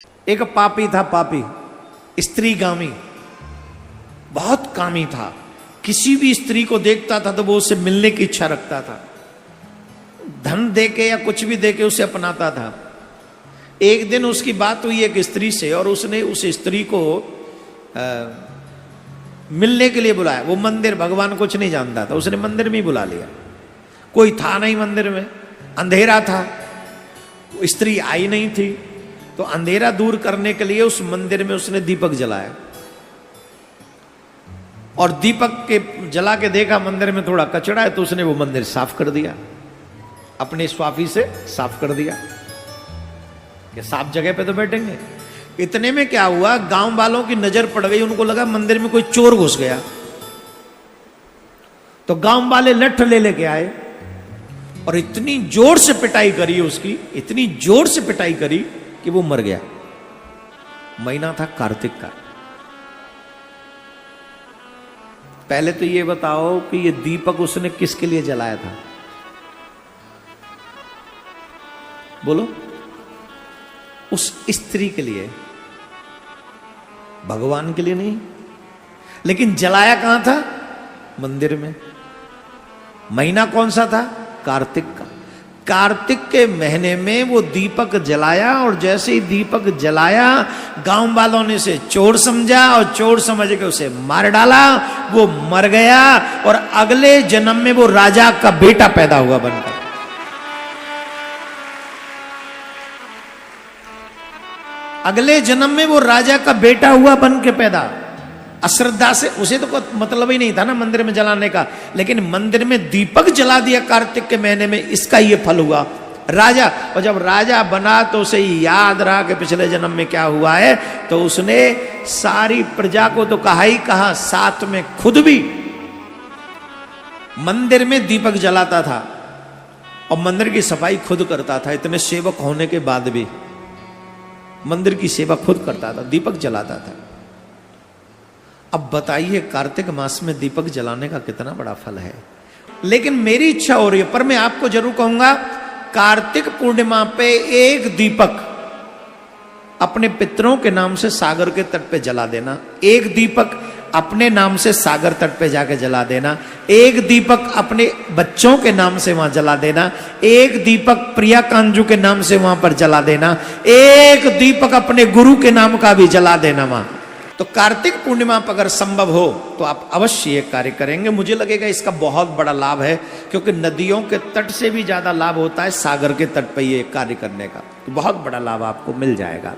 एक पापी था, पापी स्त्रीगामी, बहुत कामी था। किसी भी स्त्री को देखता था तो वो उससे मिलने की इच्छा रखता था, धन देके या कुछ भी देके उसे अपनाता था। एक दिन उसकी बात हुई एक स्त्री से और उसने उस स्त्री को मिलने के लिए बुलाया। वो मंदिर, भगवान कुछ नहीं जानता था, उसने मंदिर में ही बुला लिया। कोई था नहीं मंदिर में, अंधेरा था, स्त्री आई नहीं थी, तो अंधेरा दूर करने के लिए उस मंदिर में उसने दीपक जलाया और दीपक के जला के देखा मंदिर में थोड़ा कचरा है, तो उसने वो मंदिर साफ कर दिया, अपने स्वाफी से साफ कर दिया कि साफ जगह पे तो बैठेंगे। इतने में क्या हुआ, गांव वालों की नजर पड़ गई, उनको लगा मंदिर में कोई चोर घुस गया, तो गांव वाले लठ ले लेके आए और इतनी जोर से पिटाई करी उसकी, इतनी जोर से पिटाई करी कि वो मर गया। महीना था कार्तिक का। पहले तो ये बताओ कि ये दीपक उसने किसके लिए जलाया था? बोलो। उस स्त्री के लिए, भगवान के लिए नहीं। लेकिन जलाया कहां था? मंदिर में। महीना कौन सा था? कार्तिक का। कार्तिक के महीने में वो दीपक जलाया और जैसे ही दीपक जलाया, गांव वालों ने उसे चोर समझा और चोर समझ के उसे मार डाला। वो मर गया और अगले जन्म में वो राजा का बेटा पैदा हुआ बनकर। अगले जन्म में वो राजा का बेटा हुआ बन के पैदा। अश्रद्धा से, उसे तो कोई मतलब ही नहीं था ना मंदिर में जलाने का, लेकिन मंदिर में दीपक जला दिया कार्तिक के महीने में, इसका ये फल हुआ राजा। और जब राजा बना तो उसे याद रहा कि पिछले जन्म में क्या हुआ है, तो उसने सारी प्रजा को तो कहा ही कहा, साथ में खुद भी मंदिर में दीपक जलाता था और मंदिर की सफाई खुद करता था। इतने सेवक होने के बाद भी मंदिर की सेवा खुद करता था, दीपक जलाता था। अब बताइए कार्तिक मास में दीपक जलाने का कितना बड़ा फल है। लेकिन मेरी इच्छा हो रही है, पर मैं आपको जरूर कहूंगा, कार्तिक पूर्णिमा पे एक दीपक अपने पितरों के नाम से सागर के तट पे जला देना। एक दीपक अपने नाम से सागर तट पे जाके जला देना। एक दीपक अपने बच्चों के नाम से वहां जला देना। एक दीपक प्रिया कांजू के नाम से वहां पर जला देना। एक दीपक अपने गुरु के नाम का भी जला देना वहां। तो कार्तिक पूर्णिमा पर अगर संभव हो तो आप अवश्य ये कार्य करेंगे। मुझे लगेगा इसका बहुत बड़ा लाभ है, क्योंकि नदियों के तट से भी ज्यादा लाभ होता है सागर के तट पर ये कार्य करने का। तो बहुत बड़ा लाभ आपको मिल जाएगा।